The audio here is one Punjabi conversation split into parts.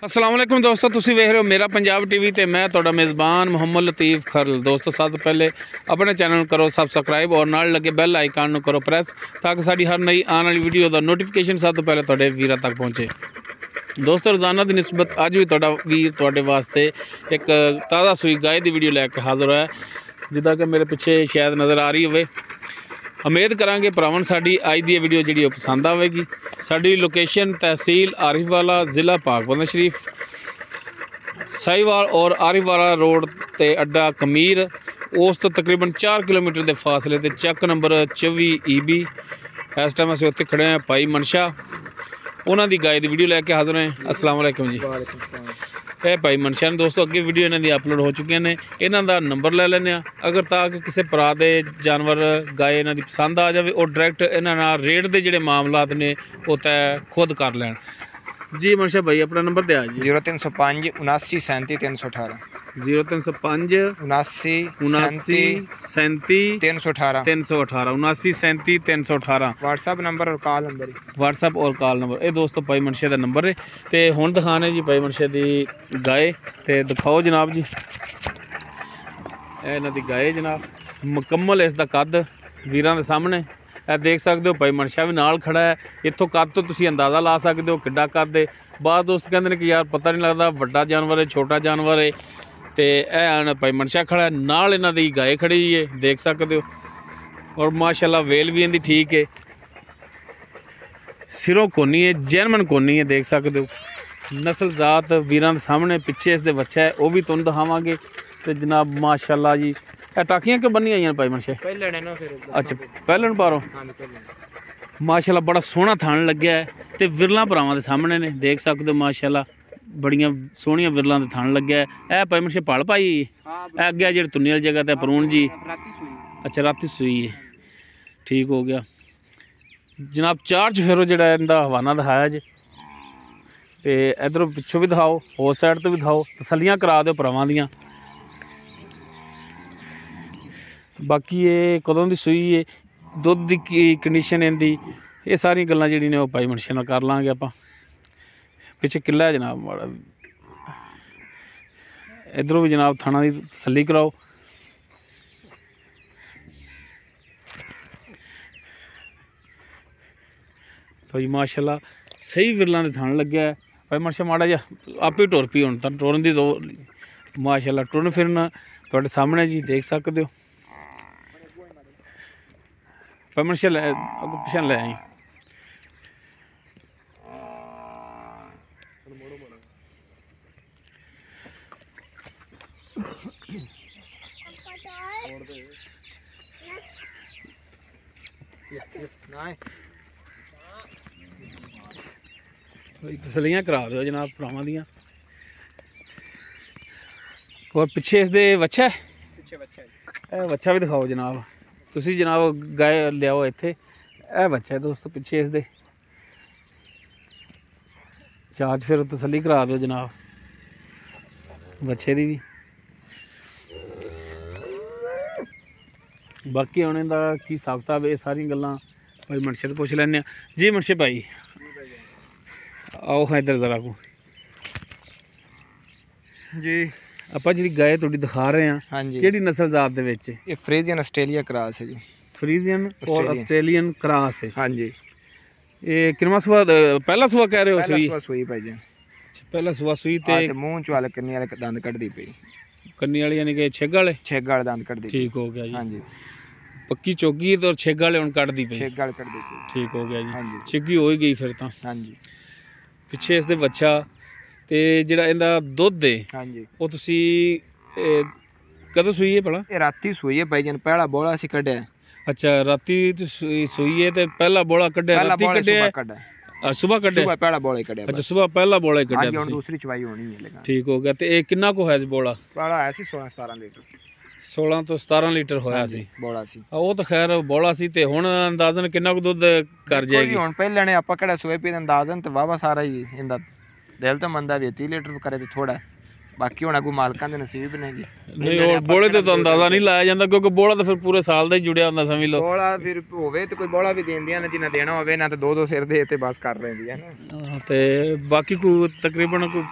अस्सलाम वालेकुम दोस्तों, तुसी वेख रहे हो मेरा पंजाब टीवी ते मैं तुहाडा मेज़बान मोहम्मद लतीफ़ खरल। दोस्तों सब तो पहले अपने चैनल करो सबसक्राइब और नाल लगे बैल आइकन नूं करो प्रेस ताकि साडी हर नई आने वाली वीडियो का नोटिफिकेशन सब तो पहले तुहाडे वीरां तक पहुँचे। दोस्तों रोज़ाना की निस्बत अज भी तुहाडा वीर तुहाडे वास्ते एक ताज़ा सूई गाय की वीडियो लैके हाज़र है, जिदा कि मेरे पिछे शायद नज़र आ रही होवे। उम्मीद करांगे भरावां साडी अज दी वीडियो जिहड़ी पसंद आवेगी। साडी लोकेशन तहसील आरिफवाला, ज़िला पाकबंद शरीफ, साहिवाल और आरिफवाला रोड ते अड्डा कमीर। उस तो तकरीबन 4 किलोमीटर के फासले ते चक नंबर 24 EB। इस टाइम असीं उत्थे खड़े हैं भाई मनशा, उन्होंने गाय की वीडियो लैके हाज़र हैं। अस्सलाम वालेकुम जी। ये भाई मनशा ने दोस्तों अगे वीडियो इन्हों दी अपलोड हो चुकी ने, इन्हों का नंबर ले लें अगर ताकि किसी भरा के जानवर गाय इन्हों की पसंद आ जाए और डायरैक्ट इन्हों रेट के जोड़े मामलात ने वो तय खुद कर लैन। जी मनशा भाई अपना नंबर दिया जी। 0305 79 37 318 0305 79 79 37 318 318 79 37 318 व्हाट्सएप नंबर और कॉल नंबर व्हाट्सएप और कॉल नंबर। ये दोस्तों भाई मनशे का नंबर है। तो हुण दिखाने जी भाई मनशे की गाय, तो दिखाओ जनाब जी। इन्हों की गाय जनाब मुकम्मल इसका कद वीरां दे सामने देख सकते हो। भाई मनशा भी नाल खड़ा है, इत्थों कद तो तुसीं अंदाज़ा ला सकते हो किड्डा कद है। बाद दोस्त कहते हैं कि यार पता नहीं लगता वड्डा जानवर है छोटा जानवर है। तो यह भाई मनशा खड़ा है, नाल इन्हां दी गाय खड़ी है देख सकते हो। और माशाल्लाह वेल भी इनकी ठीक है, सिरों कोनी है, जैनमन कोनी है देख सकते हो। नस्ल जात वीरां दे सामने, पिछे इसके बच्चा है वह भी तुहानूं दिखावांगे। तो जनाब माशाल्लाह जी टाकियां क्यों बनी आई भाई मनशे? अच्छा पहले पारो माशाल्लाह बड़ा सोहना थान लग्या है। तो विरला भरावां दे सामने ने देख सकते हो माशाल्लाह बड़ियां सोहनियां विरलां दे थान लग्या है। ए भाई मनशे पल पाई अगे जेह्ड़ी तुन्नी वाली जगह ते परून जी। अच्छा राती सूई है, ठीक हो गया जनाब। चार्ज फिर जो इनका हवाना दिखाया जी। तो इधरों पिछों भी दिखाओ, उस साइड तो भी दिखाओ, तसलियां करा दो भरावां दियां। बाकी ये कदों की सूई है, दुध की कंडीशन इनकी, ये सारी गल्लां जिहड़ियां ने वो भाई मनशे नाल कर लांगे आपां। पिछे किला है जनाब माड़ा, इधरों भी जनाब थाना की तसल्ली कराओ। भाई माशाल्लाह सही विरलां दे थान लग्या है। भाई मनशा माड़ा जा आप ही टुर पी हुण तां टुरन दी दो माशाल्लाह, टुरन फिरन तुहाडे सामने जी देख सकते हो। भाई मनशा लै अगों पिछे लै आई। तसलियां करा दो जनाब भरावां दियां। और पिछे इसदे बच्चा है, बच्चा भी दिखाओ जनाब। तुसी जनाब गाय लियाओ इत्थे, ए बच्चा है दोस्तों पिछे इसदे। चार्ज फिर तसल्ली करा दो जनाब बच्चे दी भी। बाकी हुण इहदा की हिसाब किताब ये सारी गल्लां भाई मनशे तो पुछ लैने जी। मनशे भाई आओ हाँ इधर जरा को जी। ਆਪਾਂ ਜਿਹੜੀ गाय तुहाडी दिखा रहे हैं हाँ जी, ਕਿਹੜੀ नस्ल जात ਦੇ ਵਿੱਚ? ये फ्रीजियन ऑस्ट्रेलिया क्रॉस है जी। फ्रीजियन और ऑस्ट्रेलियन क्रॉस है। हाँ जी, ये किनवा सुबह पहला सुबह कह रहे हो? पहला सुई सुबह सूई भाई जी। पहला सुबह सुई ते मुंह च वाले कन्नी वाले दंद कटदी पई, कन्नी वाली यानी कि छेग वाले छेग वाले दंद कटदी। ठीक हो गया जी। हाँ जी, पक्की चौगी तो छेग वाले हुण कटदी पई। छेग वाले कटदी पई। ठीक हो गया जी। हाँ जी, छिग्गी हो ही गई फिर तो। हाँ जी, पिछे इसदे बच्चा ते ਜਿਹੜਾ ਇਹਦਾ ਦੁੱਧ ਹੈ हाँ जी। ਉਹ ਤੁਸੀਂ ਕਦੋਂ ਸੂਈ ਹੈ ਭਲਾ? ये राती सूई है भाई जी, पहला बोला सी कढ़िया। अच्छा राती सूई है तो पहला बोला कढ़िया राती कढ़िया सुबह कढ़िया? सुबह पहला बोला कढ़िया। अच्छा सुबह पहला बोला हाँ जी, कढ़िया। और दूसरी चवाई होनी है लेकिन। ठीक हो गया। तो ये कितना को है बोला? बड़ा है सी 16-17 लीटर। 16 ਤੋਂ 17 ਲੀਟਰ ਹੋਇਆ ਸੀ ਬੋਲਾ ਸੀ। ਉਹ ਤਾਂ ਖੈਰ ਬੋਲਾ ਸੀ। ਤੇ ਹੁਣ ਅੰਦਾਜ਼ਨ ਕਿੰਨਾ ਕੁ ਦੁੱਧ ਕਰ ਜਾਏਗੀ? ਹੁਣ ਪਹਿਲਾਂ ਨੇ ਆਪਾਂ ਕਿਹੜਾ ਸੋਏ ਪੀ ਅੰਦਾਜ਼ਨ ਤੇ ਵਾਵਾ ਸਾਰਾ ਹੀ ਇਹਦਾ ਦਿਲ ਤਾਂ ਮੰਦਾ ਵੀ 30 ਲੀਟਰ ਕਰੇ ਤੇ ਥੋੜਾ ਬਾਕੀ ਹੁਣ ਅੱਗੋਂ ਮਾਲਕਾਂ ਦੇ ਨਸੀਬ ਨੇ ਜੀ। ਨਹੀਂ ਉਹ ਬੋਲੇ ਤੇ ਤਾਂ ਅੰਦਾਜ਼ਾ ਨਹੀਂ ਲਾਇਆ ਜਾਂਦਾ ਕਿਉਂਕਿ ਬੋਲਾ ਤਾਂ ਫਿਰ ਪੂਰੇ ਸਾਲ ਦਾ ਹੀ ਜੁੜਿਆ ਹੁੰਦਾ ਸਮਝ ਲਓ। ਬੋਲਾ ਫਿਰ ਹੋਵੇ ਤੇ ਕੋਈ ਬੋਲਾ ਵੀ ਦੇਂਦੀਆਂ ਨੇ ਜਿੰਨਾ ਦੇਣਾ ਹੋਵੇ ਨਾ ਤੇ ਦੋ ਸਿਰ ਦੇ ਤੇ ਬਸ ਕਰ ਲੈਂਦੀਆਂ ਨੇ। ਤੇ ਬਾਕੀ ਕੋਈ ਤਕਰੀਬਨ ਕੋਈ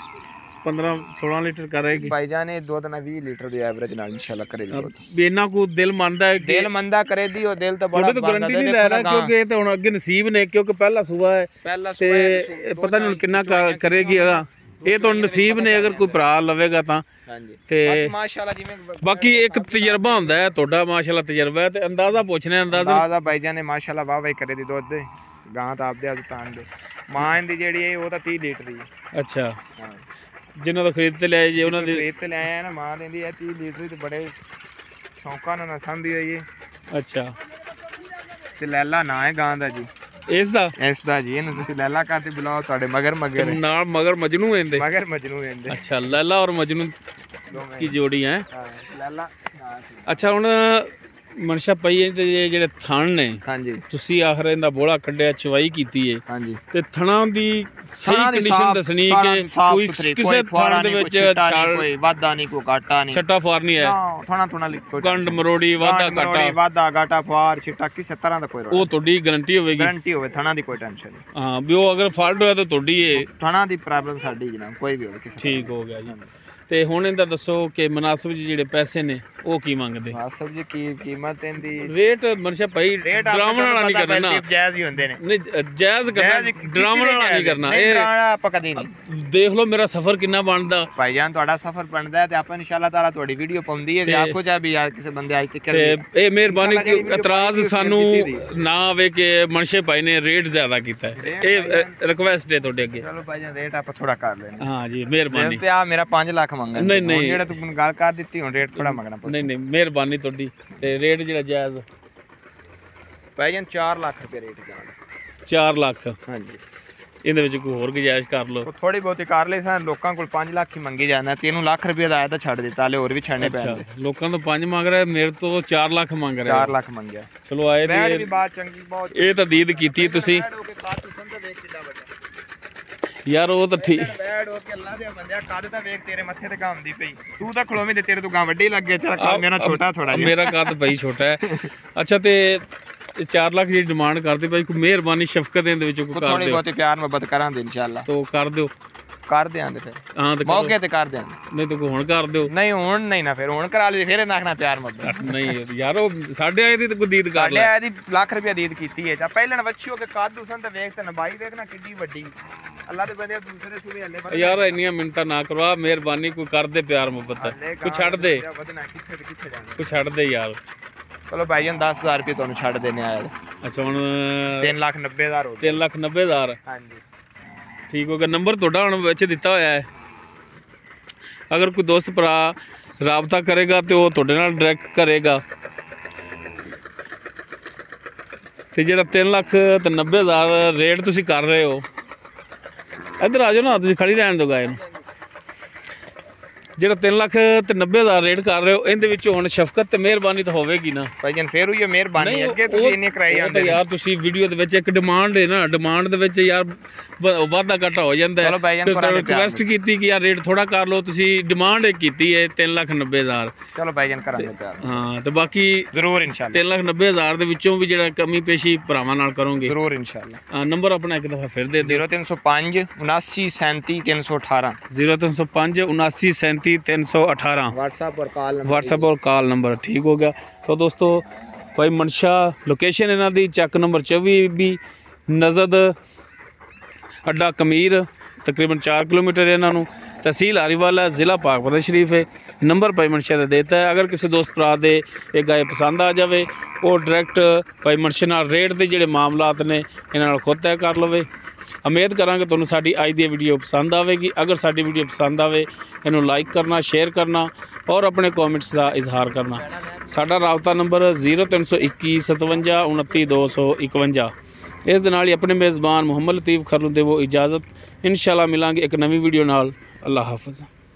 15-16 ਲੀਟਰ ਕਰੇਗੀ ਭਾਈਜਾਨ ਇਹ ਦੁੱਧ ਨਾ 20 ਲੀਟਰ ਦੀ ਐਵਰੇਜ ਨਾਲ ਇਨਸ਼ਾਅੱਲਾ ਕਰੇਗੀ। ਵੀ ਇਹਨਾਂ ਕੋ ਦਿਲ ਮੰਨਦਾ ਹੈ ਕਿ ਦਿਲ ਮੰਦਾ ਕਰੇਦੀ ਉਹ ਦਿਲ ਤਾਂ ਬੜਾ ਗਾਰੰਟੀ ਨਹੀਂ ਲੈ ਰਿਹਾ ਕਿਉਂਕਿ ਇਹ ਤਾਂ ਹੁਣ ਅੱਗੇ ਨਸੀਬ ਨੇ ਕਿਉਂਕਿ ਪਹਿਲਾ ਸੂਆ ਹੈ ਤੇ ਪਤਾ ਨਹੀਂ ਕਿੰਨਾ ਕਰੇਗੀ ਹੈਗਾ। ਇਹ ਤਾਂ ਨਸੀਬ ਨੇ ਅਗਰ ਕੋਈ ਭਰਾ ਲਵੇਗਾ ਤਾਂ। ਤੇ ਮਾਸ਼ਾਅੱਲਾ ਜਿਵੇਂ ਬਾਕੀ ਇੱਕ ਤਜਰਬਾ ਹੁੰਦਾ ਹੈ ਤੁਹਾਡਾ ਮਾਸ਼ਾਅੱਲਾ ਤਜਰਬਾ ਹੈ ਤੇ ਅੰਦਾਜ਼ਾ ਪੁੱਛਣੇ ਅੰਦਾਜ਼ਾ ਭਾਈਜਾਨ ਨੇ ਮਾਸ਼ਾਅੱਲਾ ਵਾਹ ਵਾਹ ਕਰੇ ਦੀ ਦੁੱਧ ਦੇ ਗਾਂ ਤਾਂ ਆਪਦੇ ਅੱਜ ਤਾਂ ਦੇ ਮਾਂ ਇਹਦੀ ਜਿਹੜੀ ਹੈ ਉਹ ਤਾਂ 30 ਲੀਟਰ ਦੀ ਹੈ। ਅੱਛਾ ਜਿਨ੍ਹਾਂ ਤੋਂ ਖਰੀਦ ਤੇ ਲਿਆਏ ਜੇ ਉਹਨਾਂ ਦੀ ਖਰੀਦ ਤੇ ਲਿਆਏ ਨਾ ਮਾਂ ਦਿੰਦੀ ਹੈ 30 ਲੀਟਰ ਤੇ ਬੜੇ ਸ਼ੌਂਕਾਂ ਨਾਲ ਸੰਭੀ ਹੋਈ ਹੈ। ਅੱਛਾ ਤੇ ਲੈਲਾ ਨਾਂ ਹੈ ਗਾਂ ਦਾ ਜੀ ਇਸ ਦਾ ਜੀ ਇਹਨੂੰ ਤੁਸੀਂ ਲੈਲਾ ਕਰਕੇ ਬੁਲਾਓ ਤੁਹਾਡੇ ਮਗਰ ਨਾਲ ਮਗਰ ਮਜਨੂ ਇਹਦੇ ਮਜਨੂ ਇਹਦੇ। ਅੱਛਾ ਲੈਲਾ ਔਰ ਮਜਨੂ ਕੀ ਜੋੜੀ ਹੈ। ਲੈਲਾ ਅੱਛਾ ਹੁਣ ਮਨਸ਼ਾ ਪਈ ਹੈ ਤੇ ਜਿਹੜੇ ਥਣ ਨੇ ਹਾਂਜੀ ਤੁਸੀਂ ਆਖਰ ਇਹਦਾ ਬੋਲਾ ਕੱਢਿਆ ਚਵਾਈ ਕੀਤੀ ਹੈ ਹਾਂਜੀ ਤੇ ਥਣਾਂ ਦੀ ਸਹੀ ਕੰਡੀਸ਼ਨ ਦੱਸਣੀ ਕਿ ਕੋਈ ਕਿਸੇ ਥਣ ਦੇ ਵਿੱਚ ਕੋਈ ਵਾਧਾ ਨਹੀਂ ਕੋਈ ਘਾਟਾ ਨਹੀਂ ਛੱਟਾ ਫਾਰ ਨਹੀਂ ਹੈ ਥਣਾ ਲਿਖੋ ਕੰਡ ਮਰੋੜੀ ਵਾਧਾ ਘਾਟਾ ਫਾਰ ਛਿੱਟਾ ਕਿਸੇ ਤਰ੍ਹਾਂ ਦਾ ਕੋਈ ਉਹ ਤੁਹਾਡੀ ਗਾਰੰਟੀ ਹੋਵੇ ਥਣਾ ਦੀ ਕੋਈ ਟੈਨਸ਼ਨ ਨਹੀਂ। ਹਾਂ ਵੀ ਉਹ ਅਗਰ ਫਾਲਟ ਹੋਇਆ ਤਾਂ ਤੁਹਾਡੀ ਇਹ ਥਣਾ ਦੀ ਪ੍ਰੋਬਲਮ ਸਾਡੀ ਜਨਾਬ ਕੋਈ ਵੀ ਹੋਵੇ ਕਿਸੇ ਠੀਕ ਹੋ ਗਿਆ ਜੀ। ਤੇ ਹੁਣ ਇਹਦਾ ਦੱਸੋ ਕਿ ਮੁਨਾਸਿਬ ਜਿਹੜੇ ਪੈਸੇ ਨੇ ਉਹ ਕੀ ਮੰਗਦੇ। ਮੁਨਾਸਿਬ ਜੀ ਕੀ ਕੀਮਤ ਇਹਦੀ ਰੇਟ ਮਨਸ਼ਾ ਭਾਈ ਡਰਾਮਣ ਵਾਲਾ ਨਹੀਂ ਕਰਨਾ ਜਾਇਜ਼ ਹੀ ਹੁੰਦੇ ਨੇ। ਨਹੀਂ ਜਾਇਜ਼ ਕਰਨਾ ਡਰਾਮਣ ਵਾਲਾ ਨਹੀਂ ਕਰਨਾ। ਇਹ ਆਪਾਂ ਕਦੀ ਨਹੀਂ ਦੇਖ ਲਓ ਮੇਰਾ ਸਫ਼ਰ ਕਿੰਨਾ ਬਣਦਾ ਭਾਈਜਾਨ ਤੁਹਾਡਾ ਸਫ਼ਰ ਬਣਦਾ ਤੇ ਆਪਾਂ ਇਨਸ਼ਾਅੱਲਾ ਤਾਲਾ ਤੁਹਾਡੀ ਵੀਡੀਓ ਪਾਉਂਦੀ ਹੈ ਤੇ ਆਖੋ ਜਾ ਵੀ ਯਾਰ ਕਿਸੇ ਬੰਦੇ ਅੱਜ ਤੱਕ ਤੇ ਇਹ ਮਿਹਰਬਾਨੀ ਇਤਰਾਜ਼ ਸਾਨੂੰ ਨਾ ਆਵੇ ਕਿ ਮਨਸ਼ੇ ਭਾਈ ਨੇ ਰੇਟ ਜ਼ਿਆਦਾ ਕੀਤਾ ਹੈ। ਇਹ ਰਿਕਵੈਸਟ ਹੈ ਤੁਹਾਡੇ ਅੱਗੇ। ਚਲੋ ਭਾਈਜਾਨ ਰੇਟ ਆਪਾਂ ਥੋੜਾ ਕਰ ਲੈਣਾ। ਹਾਂ ਜੀ ਮਿਹਰਬਾਨੀ। ਤੇ ਆ ਮੇਰਾ 5 ਲੱਖ ਮੰਗਣਾ ਨਹੀਂ ਜਿਹੜਾ ਤੂੰ ਮੈਨੂੰ ਗੱਲ ਕਰ ਦਿੱਤੀ ਹੁਣ ਰੇਟ ਥੋੜਾ ਮੰਗਣਾ ਪਊ। ਨਹੀਂ ਮਿਹਰਬਾਨੀ ਤੁਹਾਡੀ। ਤੇ ਰੇਟ ਜਿਹੜਾ ਜਾਇਜ਼ ਭਾਈਜਾਨ 4 ਲੱਖ ਰੁਪਏ ਰੇਟ ਜਾਣ 4 ਲੱਖ ਹਾਂਜੀ। ਇਹਦੇ ਵਿੱਚ ਕੋਈ ਹੋਰ ਗੁਜਾਇਸ਼ ਕਰ ਲਓ ਥੋੜੀ ਬਹੁਤੀ ਕਰ ਲਈ ਸਾਂ ਲੋਕਾਂ ਕੋਲ 5 ਲੱਖ ਹੀ ਮੰਗੀ ਜਾਂਦਾ 3 ਲੱਖ ਰੁਪਏ ਦਾ ਆਇਆ ਤਾਂ ਛੱਡ ਦਿੱਤਾ ਹਲੇ ਹੋਰ ਵੀ ਛੱਡਨੇ ਪੈਣਗੇ। ਲੋਕਾਂ ਤੋਂ 5 ਮੰਗ ਰਿਹਾ ਮੇਰੇ ਤੋਂ 4 ਲੱਖ ਮੰਗ ਰਿਹਾ 4 ਲੱਖ ਮੰਗਿਆ। ਚਲੋ ਆਏ ਤੇ ਵੀ ਬਾਤ ਚੰਗੀ ਬਹੁਤ ਇਹ ਤਾਂ ਦੀਦ ਕੀਤੀ ਤੁਸੀਂ ਯਾਰ ਉਹ ਤਾਂ ਠੀਕ ਬੈਠ ਹੋ ਕੇ ਅੱਲਾ ਦੇ ਬੰਦਿਆ ਕੱਦ ਤਾਂ ਵੇਖ ਤੇਰੇ ਮੱਥੇ ਤੇ ਗਾਉਂਦੀ ਪਈ ਤੂੰ ਤਾਂ ਖਲੋਵੇਂ ਤੇ ਤੇਰੇ ਤੋਂ ਗਾਂ ਵੱਡੀ ਲੱਗ ਗਿਆ ਤੇਰਾ ਕੱਦ ਮੇਰਾ ਛੋਟਾ ਥੋੜਾ ਜਿਹਾ ਮੇਰਾ ਕੱਦ ਬਈ ਛੋਟਾ ਹੈ। ਅੱਛਾ ਤੇ 4 ਲੱਖ ਦੀ ਡਿਮਾਂਡ ਕਰਦੇ ਭਾਈ ਕੋਈ ਮਿਹਰਬਾਨੀ ਸ਼ਫਕਤ ਦੇ ਵਿੱਚ ਕੋਈ ਕਰ ਦਿਓ ਥੋੜੀ ਬਹੁਤੀ ਪਿਆਰ ਮੁਹੱਬਤ ਕਰਾਂਗੇ ਇਨਸ਼ਾਅੱਲਾ ਤੋ ਕਰ ਦਿਓ ਕਰ ਦਿਆਂਗੇ ਫਿਰ ਹਾਂ ਤੇ ਮੌਕੇ ਤੇ ਕਰ ਦਿਆਂਗੇ। ਨਹੀਂ ਤਾਂ ਹੁਣ ਕਰ ਦਿਓ ਨਹੀਂ ਹੁਣ ਨਹੀਂ ਨਾ ਫਿਰ ਹੁਣ ਕਰਾ ਲਈ ਫਿਰ ਨਾਖਣਾ ਪਿਆਰ ਮੁਹੱਬਤ ਨਹੀਂ ਯਾਰ ਉਹ ਸਾਡੇ ਆਏ ਦੀ ਤਾਂ ਕੋਈ ਦੀਦ ਕਰ ਲੈ ਇਹਦੀ ਲੱਖ ਰੁਪਏ ਦੀਦ ਕੀਤੀ ਹੈ ਜਾਂ ਪਹਿਲਾਂ ਵੱਛੀ ਹੋ ਕੇ ਕੱਦ ਉਸਨ ਤੇ ਵੇਖ ਤੇ ਨਬਾਈ ਦੇਖਣਾ ਕਿੱਡੀ ਵੱਡੀ ਅੱਲਾ ਦੇ ਬੰਦੇ ਦੂਸਰੇ ਸੂਬੇ ਹੱਲੇ ਯਾਰ ਇੰਨੀਆਂ ਮਿੰਟਾਂ ਨਾ ਕਰਵਾ ਮਿਹਰਬਾਨੀ ਕੋਈ ਕਰ ਦੇ ਪਿਆਰ ਮੁਹੱਬਤ ਕੋਈ ਛੱਡ ਦੇ ਕੋਈ ਛੱਡ ਦੇ ਯਾਰ। ਚਲੋ ਭਾਈਜਾਨ 10000 ਰੁਪਏ ਤੁਹਾਨੂੰ ਛੱਡ ਦੇਣੇ ਆਇਆ। ਅੱਛਾ ਹੁਣ 3,90,000 ਹੋ 3,90,000 ਹਾਂਜੀ ਠੀਕ ਹੋ ਗਿਆ। ਨੰਬਰ ਤੁਹਾਡਾ ਹੁਣ ਵਿੱਚ ਦਿੱਤਾ ਹੋਇਆ ਹੈ ਅਗਰ ਕੋਈ ਦੋਸਤ ਭਰਾ ਰਾਬਤਾ ਕਰੇਗਾ ਤੇ ਉਹ ਤੁਹਾਡੇ ਨਾਲ ਡਾਇਰੈਕਟ ਕਰੇਗਾ। ਤੇ ਜਿਹੜਾ 3,90,000 ਰੇਟ ਤੁਸੀਂ ਕਰ ਰਹੇ ਹੋ ਇੱਧਰ ਆ ਜਾਓ ਨਾ ਤੁਸੀਂ ਖੜੀ ਰਹਿਣ ਦਿਓ ਗਾਇ ਨੂੰ। ਜਿਹੜਾ 3,90,000 ਰੇਟ ਕਰ ਰਹੇ ਹੋ ਇਹਦੇ ਵਿੱਚ ਹੁਣ ਸ਼ਫਕਤ ਤੇ ਮਿਹਰਬਾਨੀ ਤਾਂ ਹੋਵੇਗੀ ਨਾ ਭਾਈਜਾਨ ਫੇਰ ਉਹ ਮਿਹਰਬਾਨੀ ਅੱਗੇ ਤੁਸੀਂ ਇੰਨੇ ਕਰਾਈ ਜਾਂਦੇ ਯਾਰ ਤੁਸੀਂ ਵੀਡੀਓ ਦੇ ਵਿੱਚ ਇੱਕ ਡਿਮਾਂਡ ਹੈ ਨਾ ਡਿਮਾਂਡ ਦੇ ਵਿੱਚ ਯਾਰ ਵਾਧਾ ਘਾਟਾ ਹੋ ਜਾਂਦਾ ਹੈ। ਰਿਕਵੈਸਟ ਕੀਤੀ ਕਿ ਯਾਰ ਰੇਟ ਥੋੜਾ ਕਰ ਲਓ ਤੁਸੀਂ ਡਿਮਾਂਡ ਕੀਤੀ ਹੈ 3,90,000। ਚਲੋ ਭਾਈਜਾਨ ਕਰਾਂਗੇ ਪਿਆਰ ਹਾਂ ਤੇ ਬਾਕੀ ਜ਼ਰੂਰ ਇਨਸ਼ਾਅੱਲਾ 3,90,000 ਦੇ ਵਿੱਚੋਂ ਵੀ ਜਿਹੜਾ ਕਮੀ ਪੇਸ਼ੀ ਭਰਾਵਾਂ ਨਾਲ ਕਰੋਗੇ ਜ਼ਰੂਰ ਇਨਸ਼ਾਅੱਲਾ। ਨੰਬਰ ਆਪਣਾ ਇੱਕ ਦਫਾ ਫਿਰ ਦੇ ਦਿਓ 0305 7937 0305 7937 व्हाट्सएप और कॉल नंबर ठीक हो गया। तो दोस्तों भाई मनशा लोकेशन इन्हों की चक नंबर 24 भी नजद अड्डा कमीर तकरीबन 4 किलोमीटर इन्हों तहसील हरीवाल है ज़िला पाकपत शरीफ है। नंबर भाई मनशा का देता है। अगर किसी दोस्त भरा दे एक गाय पसंद आ जाए वो डायरैक्ट भाई मनशे नाल रेट के जोड़े मामलात ने इन्होंने खुद तय कर लवे। उम्मीद करांगे तुहानूं साडी अज दी वीडियो पसंद आवेगी। अगर साडी वीडियो पसंद आवे इन्हूं लाइक करना शेयर करना और अपने कॉमेंट्स का इजहार करना। साडा राबता नंबर 0321 57 29 251। इस दे नाल ही अपने मेज़बान मुहम्मद लतीफ़ खर नूं देवो इजाज़त। इंशाअल्लाह मिलांगे एक नवी वीडियो नाल। अल्लाह हाफ़िज़।